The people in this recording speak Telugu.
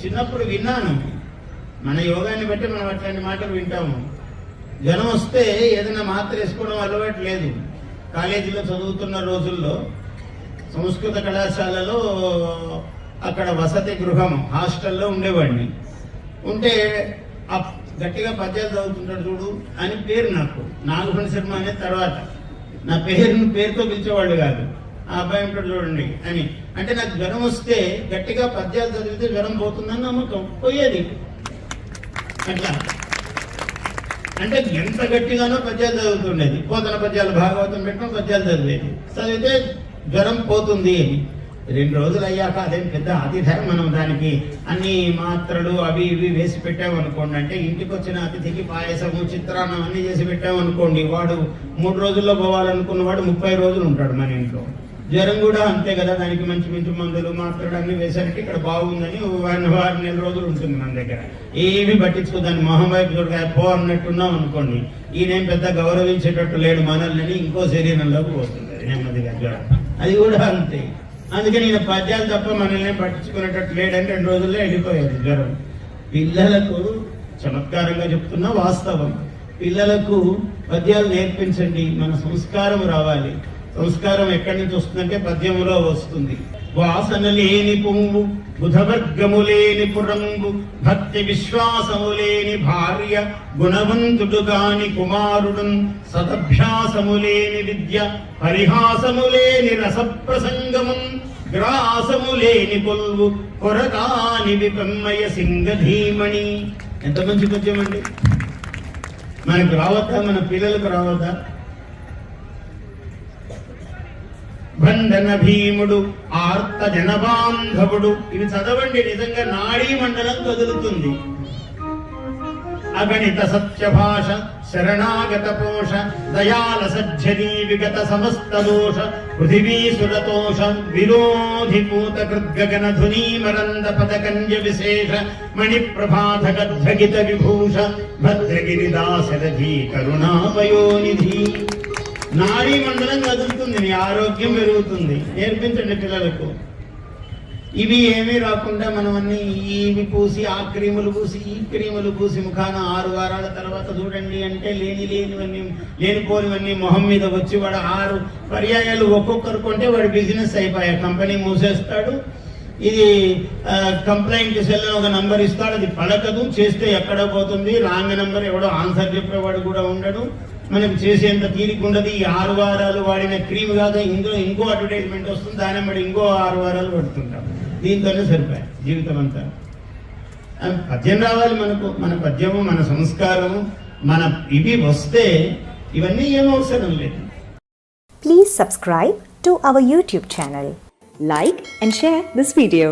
చిన్నప్పుడు విన్నాను. మన యోగాన్ని బట్టి మనం అట్లాంటి మాటలు వింటాము. జ్వరం వస్తే ఏదైనా మాత్ర వేసుకోవడం అలవాటు లేదు. కాలేజీలో చదువుతున్న రోజుల్లో సంస్కృత కళాశాలలో అక్కడ వసతి గృహం హాస్టల్లో ఉండేవాడిని. ఉంటే గట్టిగా పద్యాలు చదువుతుంటాడు చూడు అని పేరు నాకు. నాగఫణి శర్మ అనే తర్వాత నా పేరుతో పిలిచేవాళ్ళు కాదు. ఆ అబ్బాయి ఉంటాడు చూడండి అని. అంటే నాకు జ్వరం వస్తే గట్టిగా పద్యాలు చదివితే జ్వరం పోతుందని నమ్మకం. పోయేది అట్లా. అంటే ఎంత గట్టిగానో పద్యాలు చదువుతుండేది. పోతన పద్యాలు భాగవతం పెట్టడం పద్యాలు చదివితే జ్వరం పోతుంది అని. 2 రోజులు అయ్యాక అదేం పెద్ద అతిథి మనం దానికి అన్ని మాత్రలు అవి ఇవి వేసి పెట్టామనుకోండి. అంటే ఇంటికి వచ్చిన అతిథికి పాయసము చిత్రాన్నం అన్ని చేసి పెట్టామనుకోండి, వాడు 3 రోజుల్లో పోవాలనుకున్నవాడు 30 రోజులు ఉంటాడు మన ఇంట్లో. జ్వరం కూడా అంతే కదా, దానికి మంచి మంచి మందులు మాత్రలు అన్ని వేసరికి ఇక్కడ బాగుందని 6 నెల రోజులు ఉంటుంది మన దగ్గర. ఏమి పట్టించుకో, దాన్ని మొహం వైపు చూడగా పో అన్నట్టున్నాం అనుకోండి, ఈయనేం పెద్ద గౌరవించేటట్టు లేడు మనల్ని, ఇంకో శరీరంలోకి పోతుంది నెమ్మదిగా జ్వరం. అది కూడా అంతే. అందుకే నేను పద్యాలు తప్ప మనల్ని పట్టించుకునేటట్టు లేడని 2 రోజుల్లో వెళ్ళిపోయేది జ్వరం. పిల్లలకు చమత్కారంగా చెప్తున్నా వాస్తవం, పిల్లలకు పద్యాలు నేర్పించండి. మన సంస్కారం రావాలి. సంస్కారం ఎక్కడి నుంచి వస్తుందంటే పద్యములో వస్తుంది. వాసన లేని పుంగు, బుధవర్గము లేని పురంగు, భక్తి విశ్వాసము లేని భార్య, గుణవంతుడు గాని కుమారుడు, సదభ్యాసము లేని విద్య, పరిహాసము లేని రసప్రసంగము, గ్రాసము లేని పొల్వు, కొరకాని విపమ్మయ సింగధీమణి. ఎంత మంచి పద్యం అండి! మనకు రావద్దా? మన పిల్లలకు రావద్దా? బంధన భీముడు, ఆర్త జనబాంధవుడు, ఇవి చదవండి. నిజంగా నాడీ మండలం కదులుతుంది. అగణిత సత్యభాష, శరణాగత పోష, దయాల సజ్జనీ విగత సమస్త దోష, పృథివీసురతోష, విరోధి పూత కృద్గగన ధునీమరంద పదకంజ విశేష, మణి ప్రభాధగద్భగిత విభూష, భద్రగిరి దాశరథి కరుణాపయోనిధి. నాడీ మండలం కదులుతుంది, నీ ఆరోగ్యం పెరుగుతుంది. నేర్పించండి పిల్లలకు. ఇవి ఏమీ రాకుండా మనం అన్ని ఇవి పూసి, ఆ క్రీములు పూసి, ఈ క్రీములు పూసి ముఖాన 6 వారాల తర్వాత చూడండి అంటే లేనిపోనివన్నీ మొహం మీద వచ్చి వాడు 6 పర్యాయాలు ఒక్కొక్కరు కొంటే వాడు బిజినెస్ అయిపోయా, కంపెనీ మూసేస్తాడు. ఇది కంప్లైంట్ సెల్ ఒక నంబర్ ఇస్తాడు, అది పలకదు, చేస్తే ఎక్కడ పోతుంది, రాంగ్ నంబర్, ఎవడో ఆన్సర్ చెప్పేవాడు కూడా ఉండడు. మనకు చేసేంత తీరిక ఉండదు. ఈ 6 వారాలు వాడిన క్రీమ్ కాక ఇంకో అడ్వర్టైజ్మెంట్ వస్తుంది, దాని బట్టి ఇంకో 6 వారాలు పడుతుంటాం. దీంతోనే సరిపోయి జీవితం అంతా. పద్యం రావాలి మనకు. మన పద్యము, మన సంస్కారము, మన ఇవి వస్తే ఇవన్నీ ఏం అవసరం లేదు. Please subscribe to our YouTube channel. Like and share this video.